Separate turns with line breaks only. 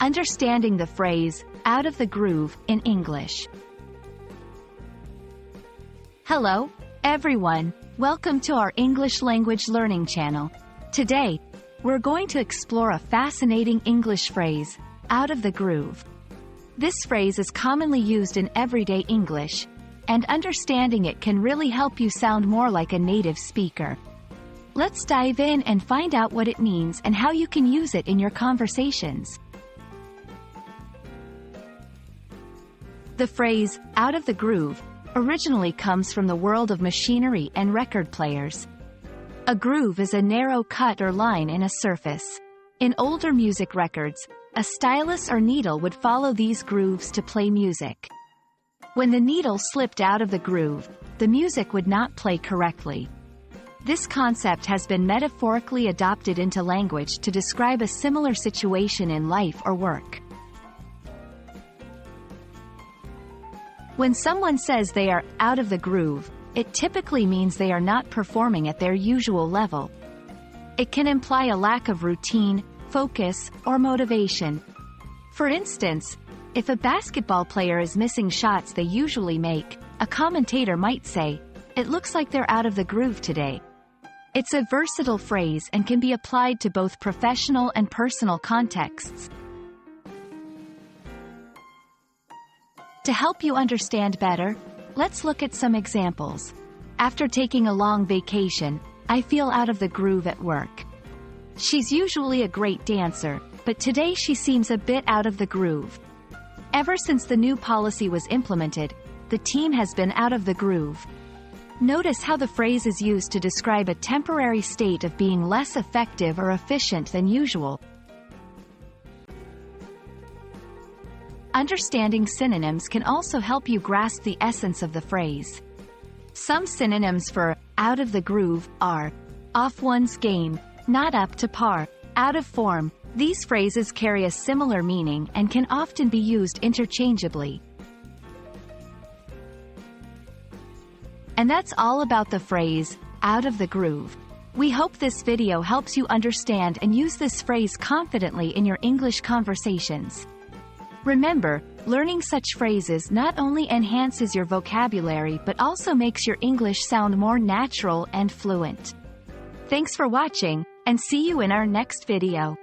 Understanding the phrase, out of the groove, in English. Hello, everyone. Welcome to our English language learning channel. Today, we're going to explore a fascinating English phrase, out of the groove. This phrase is commonly used in everyday English, and understanding it can really help you sound more like a native speaker. Let's dive in and find out what it means and how you can use it in your conversations. The phrase, out of the groove, originally comes from the world of machinery and record players. A groove is a narrow cut or line in a surface. In older music records, a stylus or needle would follow these grooves to play music. When the needle slipped out of the groove, the music would not play correctly. This concept has been metaphorically adopted into language to describe a similar situation in life or work. When someone says they are out of the groove, it typically means they are not performing at their usual level. It can imply a lack of routine, focus, or motivation. For instance, if a basketball player is missing shots they usually make, a commentator might say, "It looks like they're out of the groove today." It's a versatile phrase and can be applied to both professional and personal contexts. To help you understand better, let's look at some examples. After taking a long vacation, I feel out of the groove at work. She's usually a great dancer, but today she seems a bit out of the groove. Ever since the new policy was implemented, the team has been out of the groove. Notice how the phrase is used to describe a temporary state of being less effective or efficient than usual. Understanding synonyms can also help you grasp the essence of the phrase. Some synonyms for out of the groove are off one's game, not up to par, out of form. These phrases carry a similar meaning and can often be used interchangeably. And that's all about the phrase, out of the groove. We hope this video helps you understand and use this phrase confidently in your English conversations. Remember, learning such phrases not only enhances your vocabulary but also makes your English sound more natural and fluent. Thanks for watching, and see you in our next video.